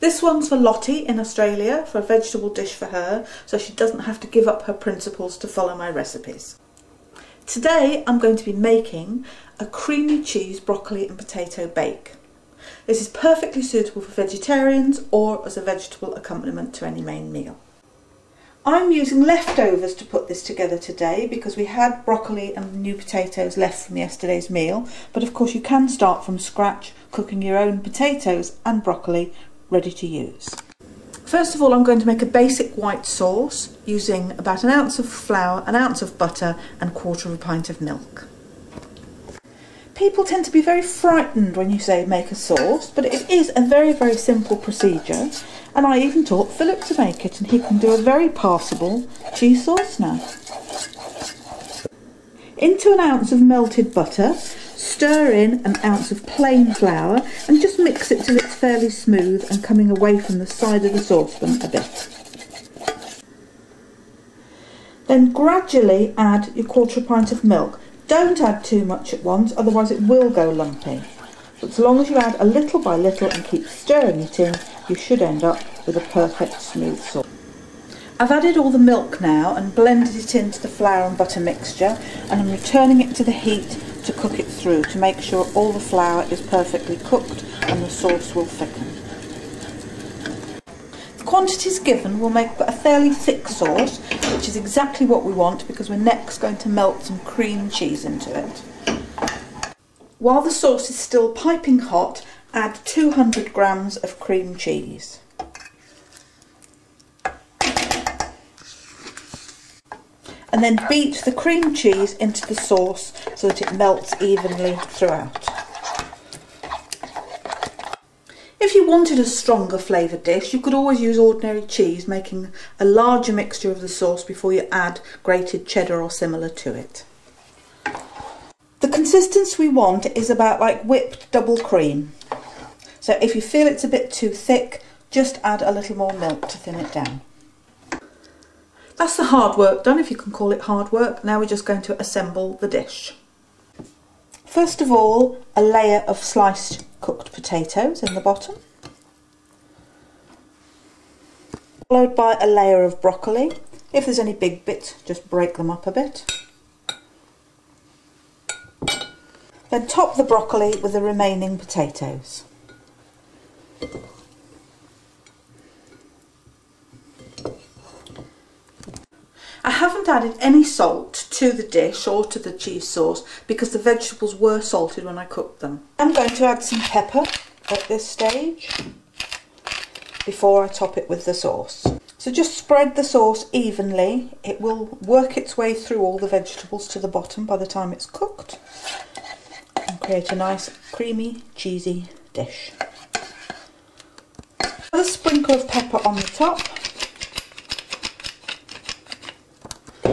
This one's for Lottie in Australia, for a vegetable dish for her, so she doesn't have to give up her principles to follow my recipes. Today I'm going to be making a creamy cheese broccoli and potato bake. This is perfectly suitable for vegetarians or as a vegetable accompaniment to any main meal. I'm using leftovers to put this together today because we had broccoli and new potatoes left from yesterday's meal, but of course you can start from scratch cooking your own potatoes and broccoli ready to use. First of all, I'm going to make a basic white sauce using about an ounce of flour, an ounce of butter and 1/4 pint of milk. People tend to be very frightened when you say make a sauce, but it is a very simple procedure, and I even taught Philip to make it, and he can do a very passable cheese sauce now. Into an ounce of melted butter, stir in an ounce of plain flour and just mix it till it's fairly smooth and coming away from the side of the saucepan a bit. Then gradually add your 1/4 pint of milk. Don't add too much at once, otherwise it will go lumpy. But as long as you add a little by little and keep stirring it in, you should end up with a perfect smooth sauce. I've added all the milk now and blended it into the flour and butter mixture, and I'm returning it to the heat to cook it through to make sure all the flour is perfectly cooked and the sauce will thicken. The quantities given will make a fairly thick sauce, which is exactly what we want because we're next going to melt some cream cheese into it. While the sauce is still piping hot, add 200 grams of cream cheese. And then beat the cream cheese into the sauce so that it melts evenly throughout. If you wanted a stronger flavoured dish, you could always use ordinary cheese, making a larger mixture of the sauce before you add grated cheddar or similar to it. The consistency we want is about like whipped double cream. So if you feel it's a bit too thick, just add a little more milk to thin it down. That's the hard work done, if you can call it hard work. Now we're just going to assemble the dish. First of all, a layer of sliced cooked potatoes in the bottom, followed by a layer of broccoli. If there's any big bits, just break them up a bit. Then top the broccoli with the remaining potatoes. I haven't added any salt to the dish or to the cheese sauce because the vegetables were salted when I cooked them. I'm going to add some pepper at this stage before I top it with the sauce. So just spread the sauce evenly. It will work its way through all the vegetables to the bottom by the time it's cooked and create a nice creamy cheesy dish. A sprinkle of pepper on the top.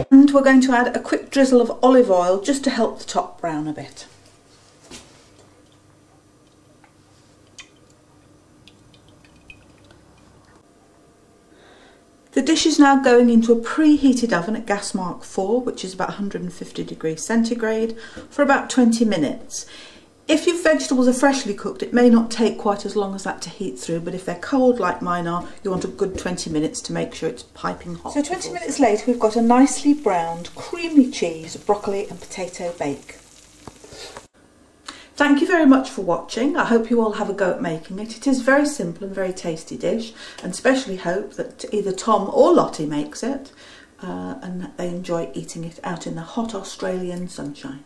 And we're going to add a quick drizzle of olive oil just to help the top brown a bit. The dish is now going into a preheated oven at gas mark 4, which is about 150 degrees centigrade, for about 20 minutes. If your vegetables are freshly cooked, it may not take quite as long as that to heat through, but if they're cold like mine are, you want a good 20 minutes to make sure it's piping hot. So 20 minutes later, we've got a nicely browned, creamy cheese, broccoli and potato bake. Thank you very much for watching. I hope you all have a go at making it. It is very simple and very tasty dish, and especially hope that either Tom or Lottie makes it and that they enjoy eating it out in the hot Australian sunshine.